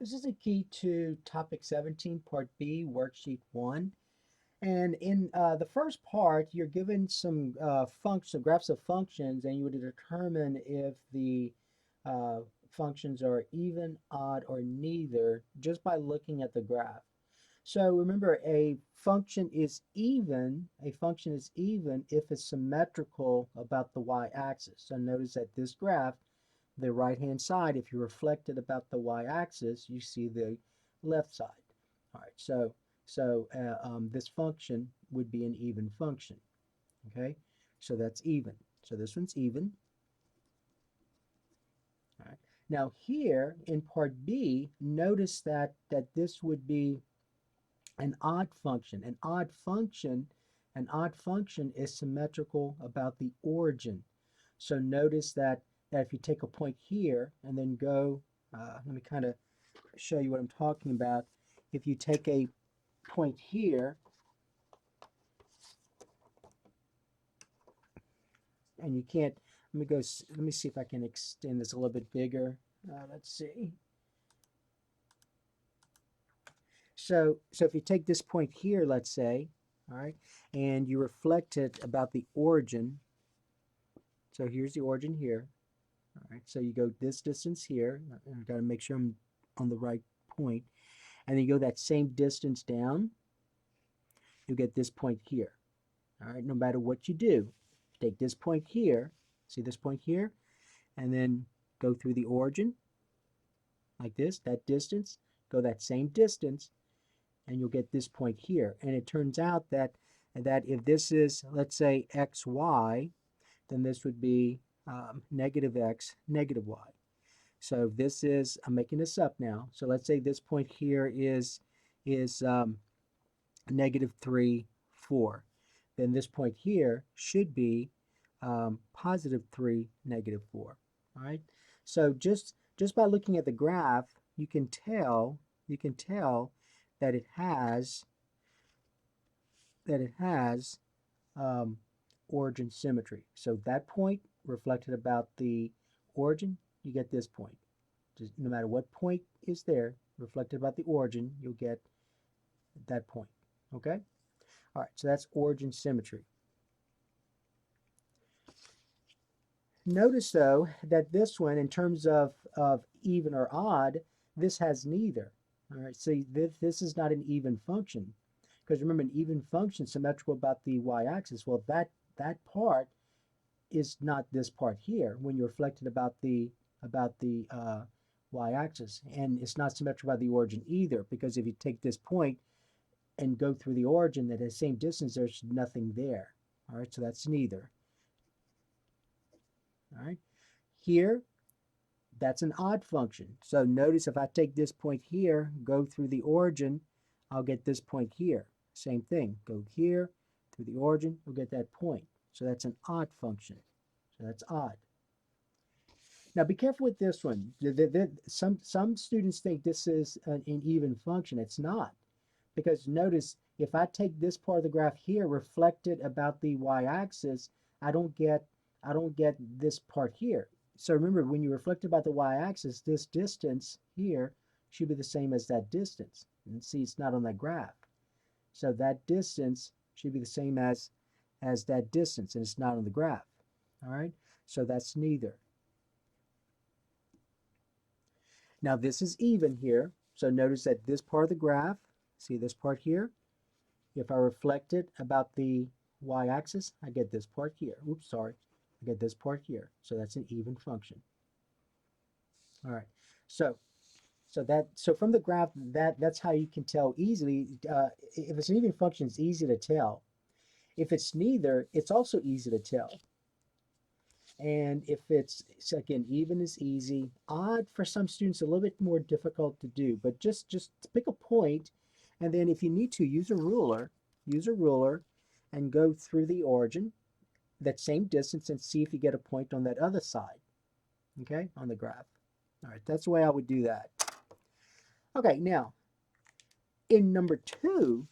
This is a key to topic 17, part B, worksheet 1. And in the first part, you're given some graphs of functions, and you would determine if the functions are even, odd, or neither just by looking at the graph. So remember, a function is even if it's symmetrical about the y-axis. So notice that this graph, the right-hand side, if you reflect it about the y-axis, you see the left side. All right, so this function would be an even function. Okay, so that's even. So this one's even. All right. Now here in part B, notice that this would be an odd function. An odd function is symmetrical about the origin. So notice that if you take a point here and then go, let me kind of show you what I'm talking about. If you take a point here and you can't, let me see if I can extend this a little bit bigger. Let's see. So if you take this point here, let's say, all right, and you reflect it about the origin. So here's the origin here. All right, so you go this distance here. I've got to make sure I'm on the right point. And then you go that same distance down, you get this point here. All right, no matter what you do, take this point here, see this point here, and then go through the origin like this, that distance, go that same distance, and you'll get this point here. And it turns out that if this is, let's say, xy, then this would be negative x, negative y. So this is, I'm making this up now. So let's say this point here is negative 3, 4. Then this point here should be positive 3, negative 4. All right. So just by looking at the graph, you can tell that it has um, origin symmetry. So that point reflected about the origin, you get this point. Just no matter what point is there, reflected about the origin, you'll get that point. Okay? All right, so that's origin symmetry. Notice though that this one, in terms of even or odd, this has neither. All right, so this is not an even function. Because remember, an even function symmetrical about the y-axis. Well, that part is not this part here when you reflect it about the y-axis, and it's not symmetrical about the origin either, because if you take this point and go through the origin at the same distance, there's nothing there. All right, so that's neither. All right, here that's an odd function. So notice if I take this point here, go through the origin, I'll get this point here. Same thing, go here through the origin, we'll get that point. So that's an odd function. So that's odd. Now be careful with this one. Some students think this is an even function. It's not. Because notice, if I take this part of the graph here, reflected about the y-axis, I don't get this part here. So remember, when you reflect about the y-axis, this distance here should be the same as that distance. And see, it's not on that graph. So that distance should be the same as that distance, and it's not on the graph. All right, so that's neither. Now this is even here. So notice that this part of the graph, see this part here? If I reflect it about the y-axis, I get this part here. Oops, sorry. I get this part here. So that's an even function. All right. So from the graph, that's how you can tell easily. If it's an even function, it's easy to tell. If it's neither, it's also easy to tell. And if so again, even is easy. Odd for some students, a little bit more difficult to do. But just pick a point, and then if you need to, use a ruler, and go through the origin, that same distance, and see if you get a point on that other side. Okay, on the graph. All right, that's the way I would do that. Okay, now in number 2,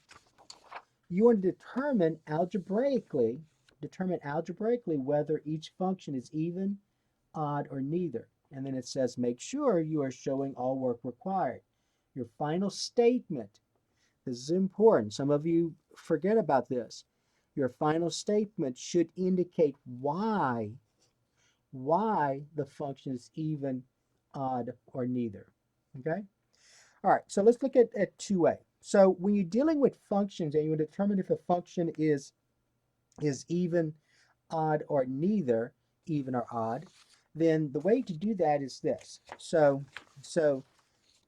you want to determine algebraically whether each function is even, odd, or neither. And then it says, make sure you are showing all work required. your final statement, this is important. Some of you forget about this. Your final statement should indicate why the function is even, odd, or neither. Okay? All right, so let's look at 2a. So when you're dealing with functions and you want to determine if a function is even, odd, or neither, even or odd, then the way to do that is this. So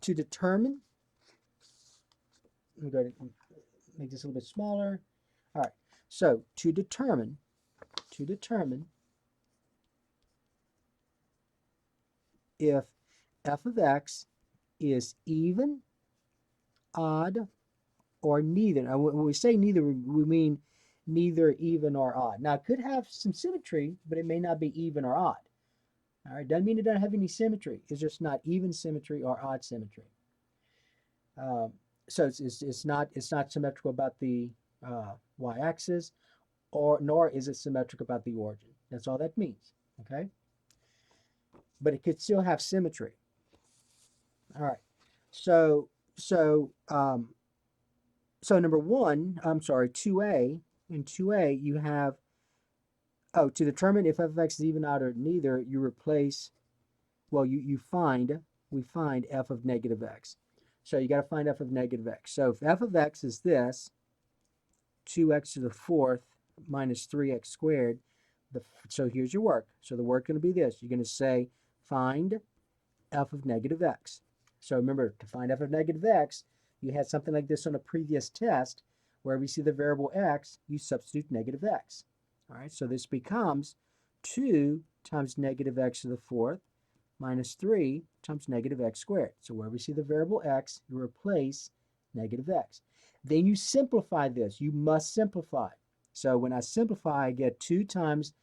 to determine, I'm going to make this a little bit smaller. All right, so to determine if f of x is even, odd, or neither. Now, when we say neither, we mean neither even or odd. Now, it could have some symmetry, but it may not be even or odd. All right, doesn't mean it doesn't have any symmetry. It's just not even symmetry or odd symmetry. So it's not symmetrical about the y-axis, or nor is it symmetrical about the origin. That's all that means. Okay, but it could still have symmetry. All right, so number one, I'm sorry, 2a. In 2a, you have, to determine if f of x is even, odd, or neither, you replace, well, we find f of negative x. So you got to find f of negative x. So if f of x is this, 2x to the fourth minus 3x squared, so here's your work. So the work is going to be this. You're going to say find f of negative x. So remember, to find f of negative x, you had something like this on a previous test where we see the variable x, you substitute negative x. All right, so this becomes 2 times negative x to the fourth minus 3 times negative x squared. So where we see the variable x, you replace negative x. Then you simplify this. You must simplify. So when I simplify, I get 2 times,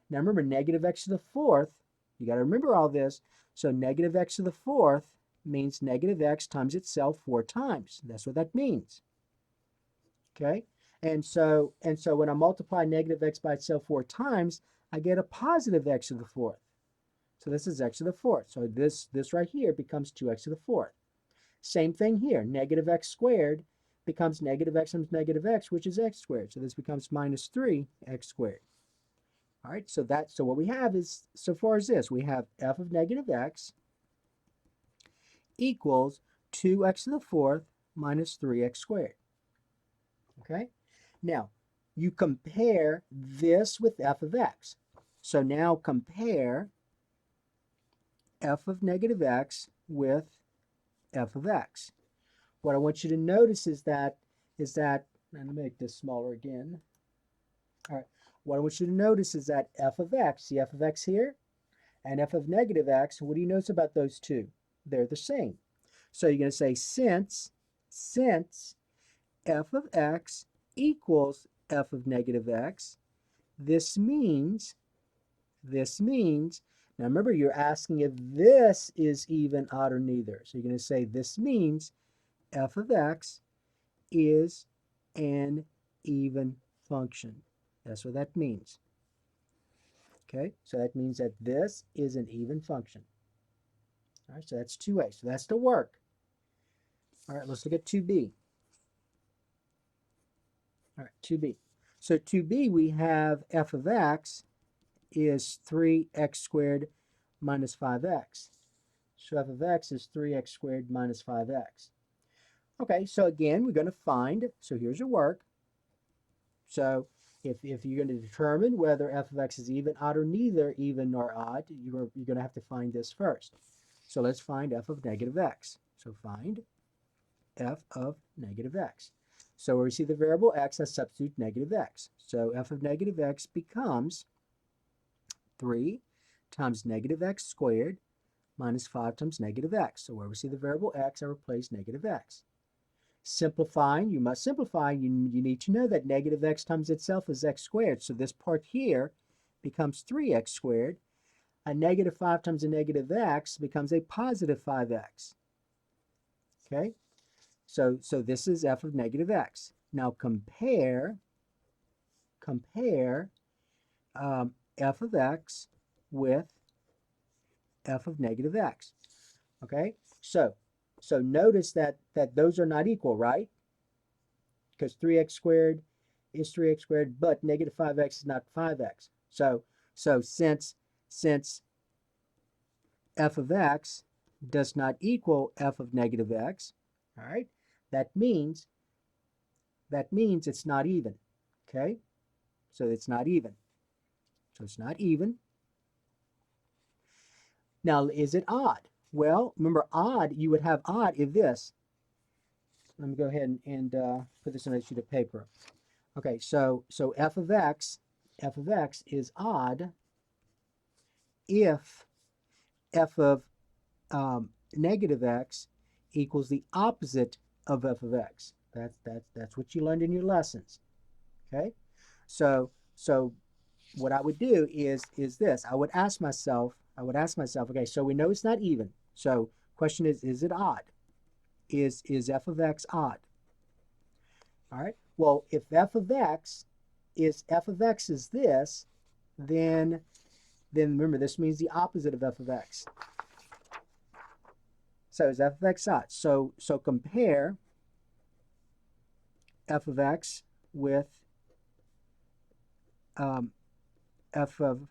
now remember, negative x to the fourth, you got to remember all this. So negative x to the fourth means negative x times itself 4 times. That's what that means. Okay? And so when I multiply negative x by itself 4 times, I get a positive x to the fourth. So this is x to the fourth. So this right here becomes 2x to the fourth. Same thing here. Negative x squared becomes negative x times negative x, which is x squared. So this becomes minus 3x squared. All right, so what we have is, so far as this, we have f of negative x equals 2x to the fourth minus 3x squared. Okay? Now, you compare this with f of x. So now compare f of negative x with f of x. What I want you to notice is that, and make this smaller again. All right, what I want you to notice is that f of x, see f of x here, and f of negative x, what do you notice about those two? They're the same. So you're going to say since f of x equals f of negative x, this means, now remember, you're asking if this is even, odd, or neither. So you're going to say this means f of x is an even function. That's what that means. Okay, so that means that this is an even function. All right, so that's 2a. So that's the work. All right, let's look at 2b. All right, 2b. So 2b, we have f of x is 3x squared minus 5x. So f of x is 3x squared minus 5x. Okay, so again, we're going to find, so here's your work. So if you're going to determine whether f of x is even, odd, or neither, even or odd, you're going to have to find this first. So let's find f of negative x. So find f of negative x. So where we see the variable x, let's substitute negative x. So f of negative x becomes 3 times negative x squared minus 5 times negative x. So where we see the variable x, I replace negative x. Simplifying, you must simplify. You need to know that negative x times itself is x squared. So this part here becomes 3x squared. A negative 5 times a negative x becomes a positive 5x. Okay? So this is f of negative x. Now compare f of x with f of negative x. Okay? So So notice that those are not equal, right? Because 3x squared is 3x squared, but negative 5x is not 5x. So since f of x does not equal f of negative x, all right, that means it's not even. Okay? So it's not even. So it's not even. Now, is it odd? Well, remember odd, you would have odd if this. Let me go ahead and put this on a sheet of paper. Okay, so f of x is odd if f of negative x equals the opposite of f of x. That's what you learned in your lessons. Okay, so what I would do is this. I would ask myself. Okay, so we know it's not even. So question is it odd? Is f of x odd? All right. Well, if f of x is this, then remember this means the opposite of f of x. So is f of x odd? So compare f of x with f of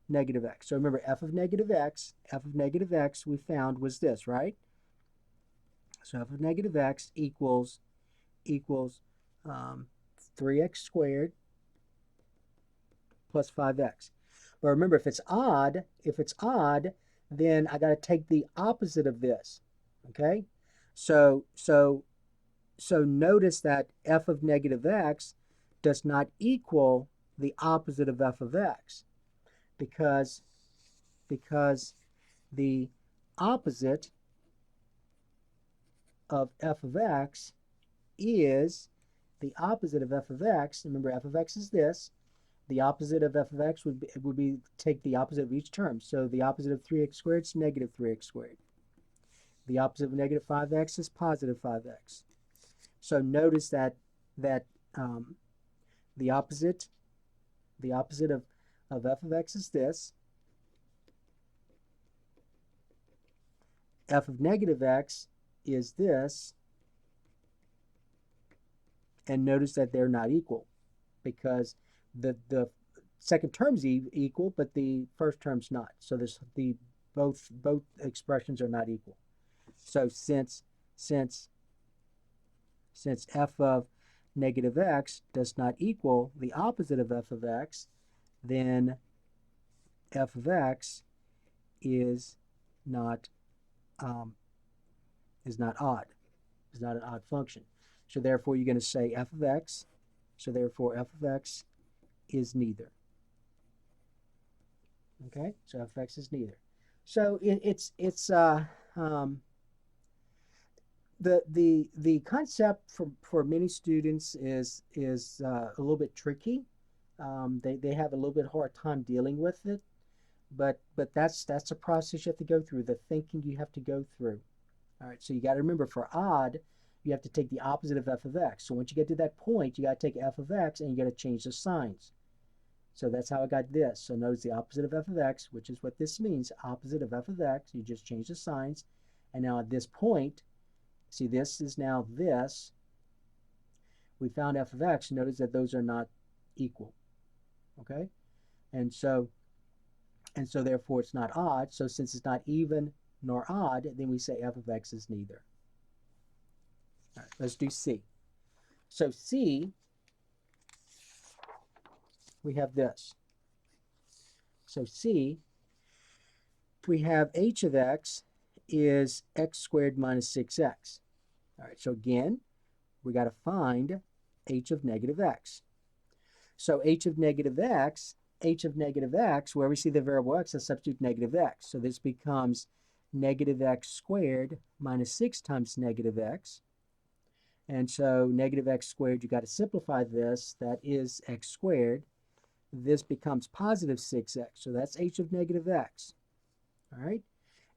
negative x. So remember f of negative x we found was this, right? So f of negative x equals 3x squared plus 5x. But remember, if it's odd, then I got to take the opposite of this. Okay? So notice that f of negative x does not equal the opposite of f of x because the opposite of f of x is the opposite of f of x. Remember, f of x is this. The opposite of f of x would be take the opposite of each term. So the opposite of 3x squared is negative 3x squared. The opposite of negative 5x is positive 5x. So notice that the opposite of f of x is this. F of negative x is this. And notice that they're not equal because the second term's equal, but the first term's not. So both expressions are not equal. So since f of negative x does not equal the opposite of f of x, then f of x is not odd. Is not an odd function. So therefore, you're going to say f of x. So therefore, f of x is neither. Okay, so f of x is neither. So the concept for many students is a little bit tricky. They have a little bit hard time dealing with it, but that's a process you have to go through. The thinking you have to go through. All right, so you got to remember for odd, you have to take the opposite of f of x. So once you get to that point, you got to take f of x and you got to change the signs. So that's how I got this. So notice the opposite of f of x, which is what this means, opposite of f of x. You just change the signs. And now at this point, see this is now this. We found f of x. Notice that those are not equal. Okay? And so therefore it's not odd. So since it's not even nor odd, then we say f of x is neither. All right, let's do C. So C, we have this. So C, we have h of x is x squared minus 6x. All right, so again, we got to find h of negative x. So h of negative x, where we see the variable x, let's substitute negative x. So this becomes negative x squared minus 6 times negative x. And so negative x squared, you got to simplify this. That is x squared. This becomes positive 6x. So that's h of negative x. All right.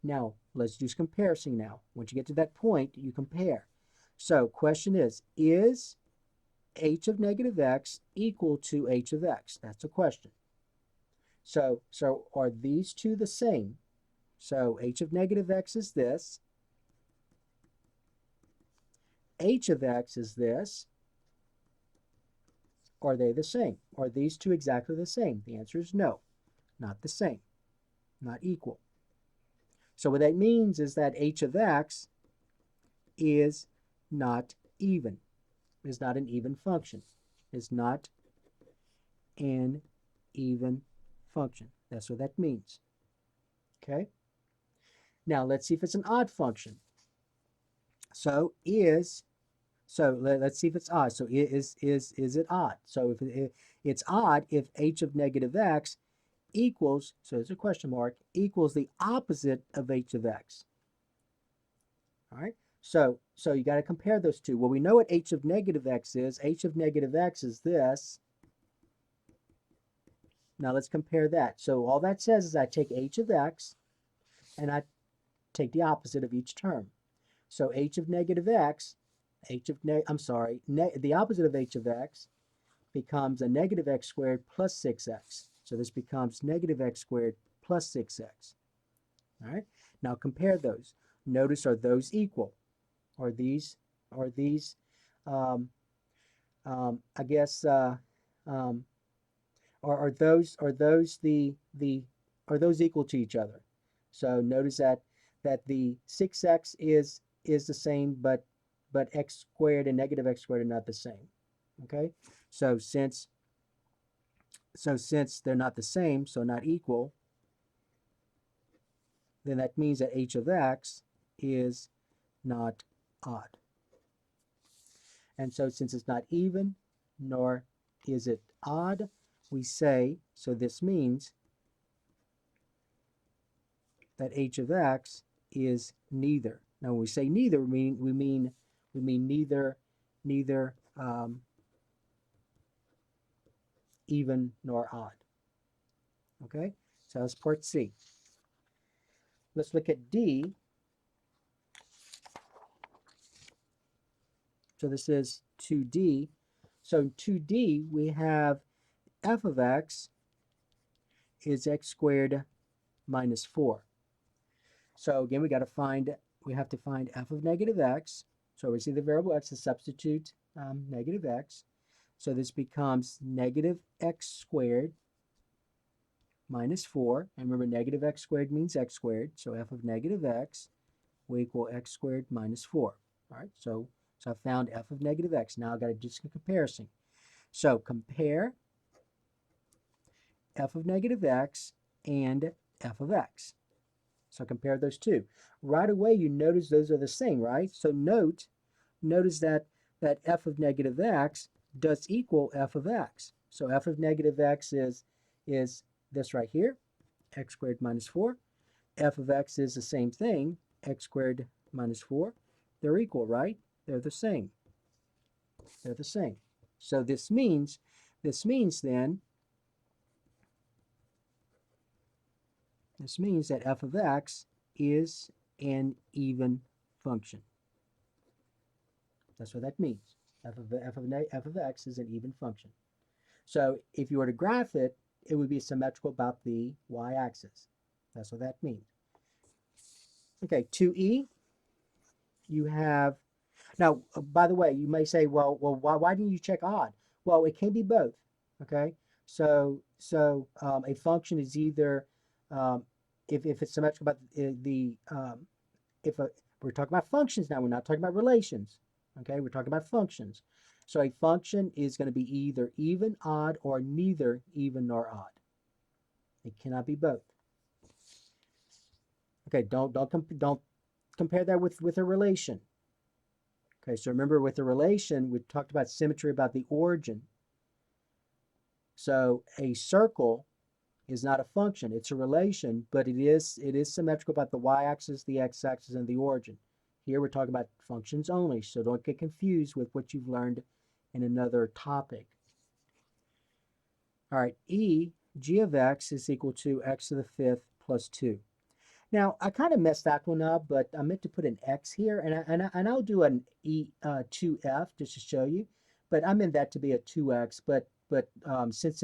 Now, let's do some comparison now. Once you get to that point, you compare. So question is h of negative x equal to h of x? That's a question. So are these two the same? So h of negative x is this. h of x is this, are they the same? Are these two exactly the same? The answer is no, not the same, not equal. So what that means is that h of x is not even, is not an even function, is not an even function. That's what that means. Okay? Now let's see if it's an odd function. So let's see if it's odd. So is it odd? So if it's odd if h of negative x equals, so there's a question mark, equals the opposite of h of x. All right? So you got to compare those two. Well, we know what h of negative x is. H of negative x is this. Now let's compare that. So all that says is I take h of x and I take the opposite of each term. So h of negative x, the opposite of h of x becomes a negative x squared plus 6x. So this becomes negative x squared plus 6x. All right. Now compare those. Notice, are those equal? Are these I guess are those equal to each other? So notice that the 6x is the same, but x squared and negative x squared are not the same. Okay, so since they're not the same, so not equal, then that means that h of x is not odd. And so since it's not even, nor is it odd, we say, so this means that h of x is neither. Now when we say neither, we mean neither even nor odd. Okay, so that's part C. Let's look at D. So this is 2D. So in 2D, we have f of x is x squared minus 4. So again, we have to find f of negative x. So we see the variable x is substitute negative x. So this becomes negative x squared minus 4. And remember, negative x squared means x squared. So f of negative x will equal x squared minus 4. All right, so I found f of negative x. Now I've got to do some comparison. So compare f of negative x and f of x. So compare those two. Right away, you notice those are the same, right? So notice that f of negative x does equal f of x. So f of negative x is this right here, x squared minus 4. F of x is the same thing, x squared minus 4. They're equal, right? They're the same. They're the same. So this means then that f of x is an even function. That's what that means. F of x is an even function. So if you were to graph it, it would be symmetrical about the y-axis. That's what that means. Okay, 2e, you have, now, by the way, you may say, well, why didn't you check odd? Well, it can be both, okay? So a function is either, if it's symmetrical about we're talking about functions now, we're not talking about relations, okay? We're talking about functions. So a function is going to be either even, odd, or neither even nor odd. It cannot be both. Okay, don't compare that with a relation. Okay, so remember, with a relation, we talked about symmetry about the origin. So a circle is not a function, it's a relation, but it is symmetrical about the y-axis, the x-axis, and the origin. Here we're talking about functions only, so don't get confused with what you've learned in another topic. All right, g of x is equal to x to the 5th plus 2. Now, I kind of messed that one up, but I meant to put an x here, and I'll do an 2f just to show you, but I meant that to be a 2x, but since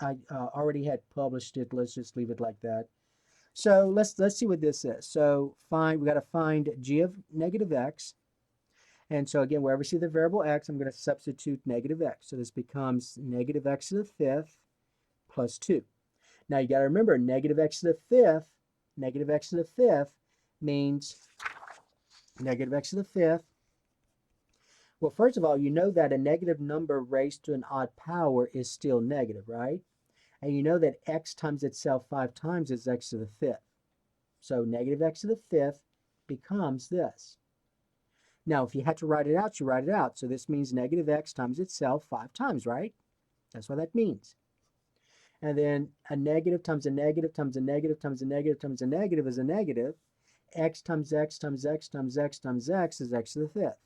I already had published it, let's just leave it like that. So let's see what this is. So we got to find g of negative x, And so again, wherever you see the variable x, I'm going to substitute negative x. So this becomes negative x to the fifth plus 2. Now you got to remember, negative x to the fifth means negative x to the fifth. Well, first of all, you know that a negative number raised to an odd power is still negative, right? And you know that x times itself 5 times is x to the fifth. So negative x to the fifth becomes this. Now, if you had to write it out, you write it out. So this means negative x times itself 5 times, right? That's what that means. And then a negative times a negative times a negative times a negative times a negative is a negative. X times x times x times x times x is x to the fifth.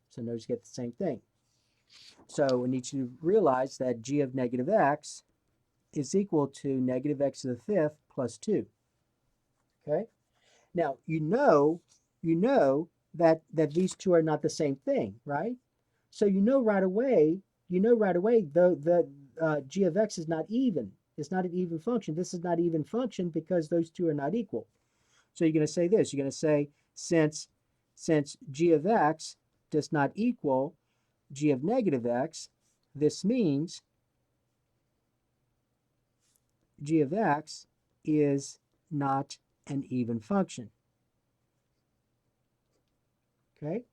So notice you get the same thing. So we need to realize that g of negative x is equal to negative x to the fifth plus 2. Okay? Now, you know that these two are not the same thing, right? So you know right away the g of x is not even. It's not an even function. This is not an even function because those two are not equal. So you're going to say this. You're going to say since g of x does not equal g of negative x, this means g of x is not an even function. Okay?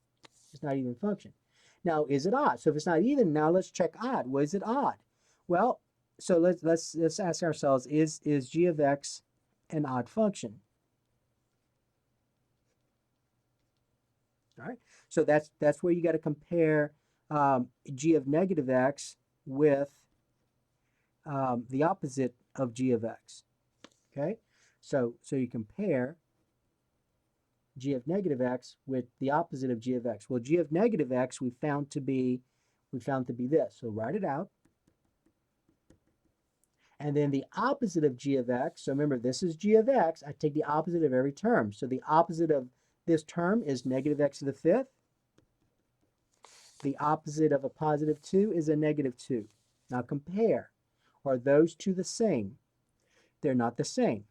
It's not an even function. Now, is it odd? So if it's not even, now let's check odd. What is it odd? Well, so let's ask ourselves, is g of x an odd function? All right. So that's where you got to compare g of negative x with the opposite of g of x. Okay. So you compare g of negative x with the opposite of g of x. Well, g of negative x we found to be this. So write it out. And then the opposite of g of x, so remember this is g of x, I take the opposite of every term. So the opposite of this term is negative x to the fifth. The opposite of a positive 2 is a negative 2. Now compare. Are those two the same? They're not the same.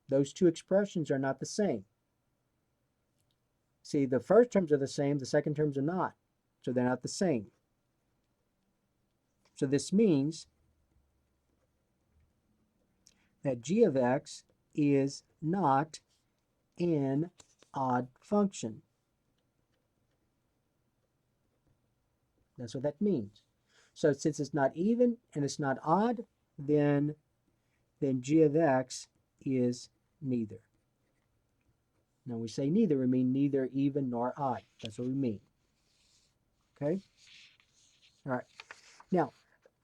Those two expressions are not the same. See, the first terms are the same, the second terms are not. So they're not the same. So this means that g of x is not an odd function. That's what that means. So since it's not even and it's not odd, then g of x is neither. Now we say neither, we mean neither even nor odd. That's what we mean. Okay? All right. Now,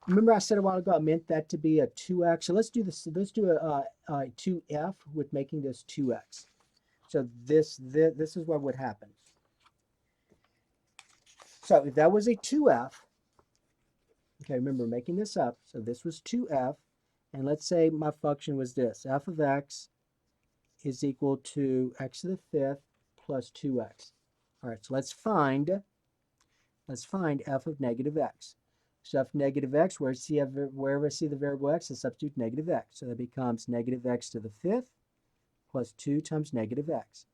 remember I said a while ago I meant that to be a 2x. So let's do this. Let's do a 2f with making this 2x. So this is what would happen. So if that was a 2f, okay, remember making this up. So this was 2f, and let's say my function was this. F of x is equal to x to the fifth plus 2x. All right, so let's find f of negative x. So f of negative x, wherever I see the variable x, I substitute negative x. So that becomes negative x to the fifth plus 2 times negative x.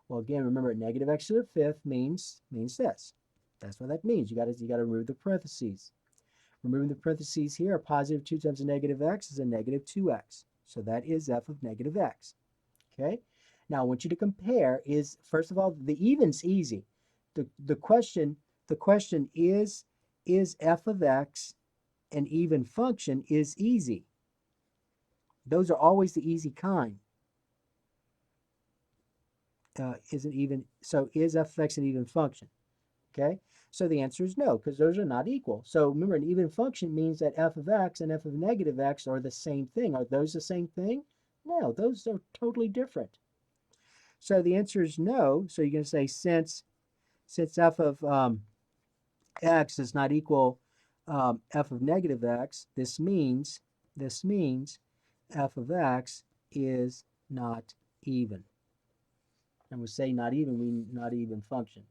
Well, again, remember negative x to the fifth means this. That's what that means. You got to remove the parentheses. Removing the parentheses here, a positive 2 times a negative x is a negative 2x. So that is f of negative x. Okay? Now I want you to compare first of all, the even's easy. The question is f of x an even function is easy. Those are always the easy kind. Is f of x an even function? Okay? So the answer is no, because those are not equal. So remember, an even function means that f of x and f of negative x are the same thing. Are those the same thing? No, those are totally different. So the answer is no. So you're going to say since f of x is not equal f of negative x, this means f of x is not even. And we say not even, we not even function.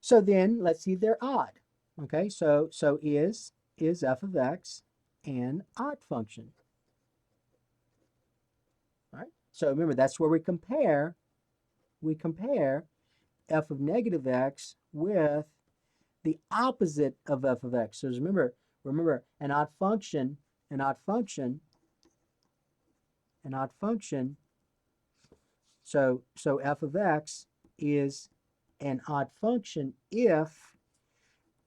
So then let's see if they're odd. Okay, so is f of x an odd function? All right. So remember, that's where we compare f of negative x with the opposite of f of x. So remember, an odd function, an odd function, an odd function. So f of x is an odd function if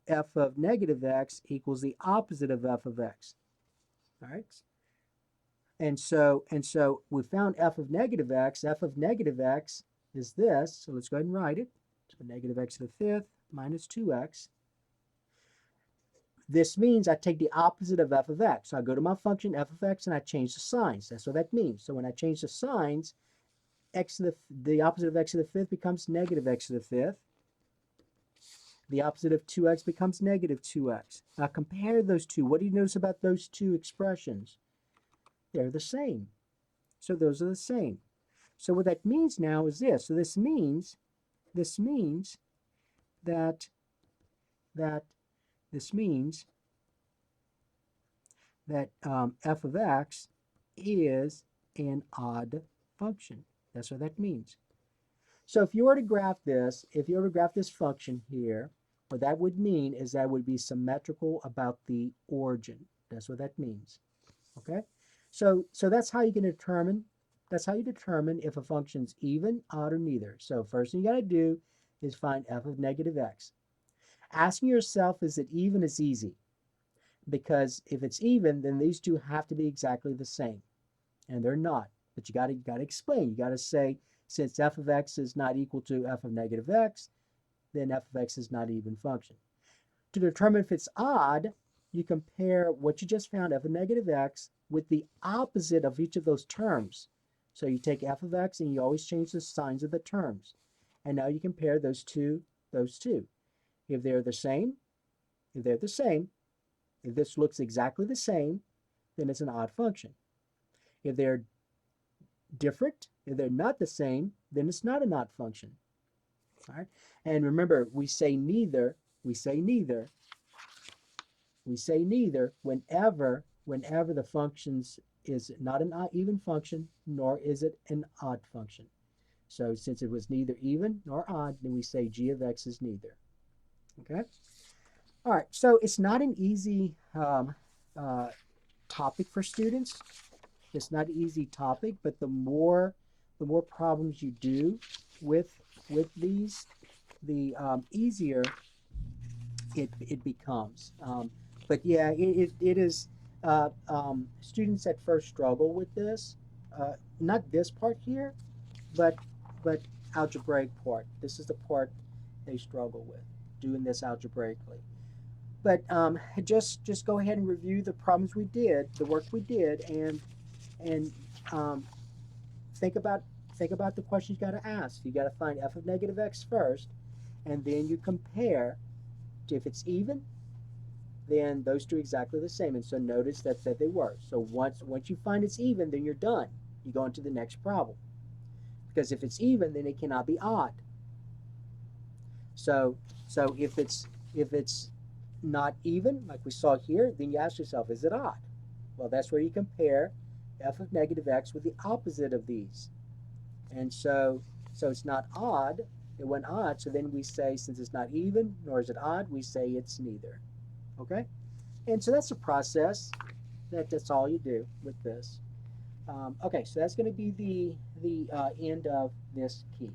f of negative x equals the opposite of f of x. All right. And so we found f of negative x. F of negative x is this. So let's go ahead and write it. So negative x to the fifth minus 2x. This means I take the opposite of f of x. So I go to my function f of x and I change the signs. That's what that means. So when I change the signs, x to the opposite of x to the fifth becomes negative x to the fifth. The opposite of 2x becomes negative 2x. Now compare those two. What do you notice about those two expressions? They're the same. So those are the same. So what that means now is this. So this means that f of x is an odd function. That's what that means. So if you were to graph this, function here, what that would mean is that it would be symmetrical about the origin. That's what that means. Okay? So that's how you can determine, if a function's even, odd, or neither. So first thing you got to do is find f of negative x. Asking yourself, is it even, is easy. Because if it's even, then these two have to be exactly the same. And they're not. But you got to explain. You got to say, since f of x is not equal to f of negative x, then f of x is not an even function. To determine if it's odd, you compare what you just found, f of negative x, with the opposite of each of those terms. So you take f of x and you always change the signs of the terms. And now you compare those two. If they're the same, if this looks exactly the same, then it's an odd function. If they're different, if they're not the same, then it's not an odd function. All right? And remember, we say neither whenever the functions is not an even function, nor is it an odd function. So since it was neither even nor odd, then we say g of x is neither. Okay? All right, so it's not an easy topic for students. It's not an easy topic, but the more problems you do with these, the easier it becomes. But yeah, it is. Students at first struggle with this, not this part here, but algebraic part. This is the part they struggle with, doing this algebraically. But just go ahead and review the problems we did, the work we did, and think about the questions you got to ask. You got to find f of negative x first, and then you compare. If it's even, then those two are exactly the same. And so notice that they were. So once you find it's even, then you're done. You go on to the next problem. Because if it's even, then it cannot be odd. So if it's not even, like we saw here, then you ask yourself, is it odd? Well, that's where you compare f of negative x with the opposite of these. And so it's not odd. It went odd. So then we say, since it's not even, nor is it odd, we say it's neither. Okay? And so that's the process. That's all you do with this. Okay, so that's going to be the end of this key.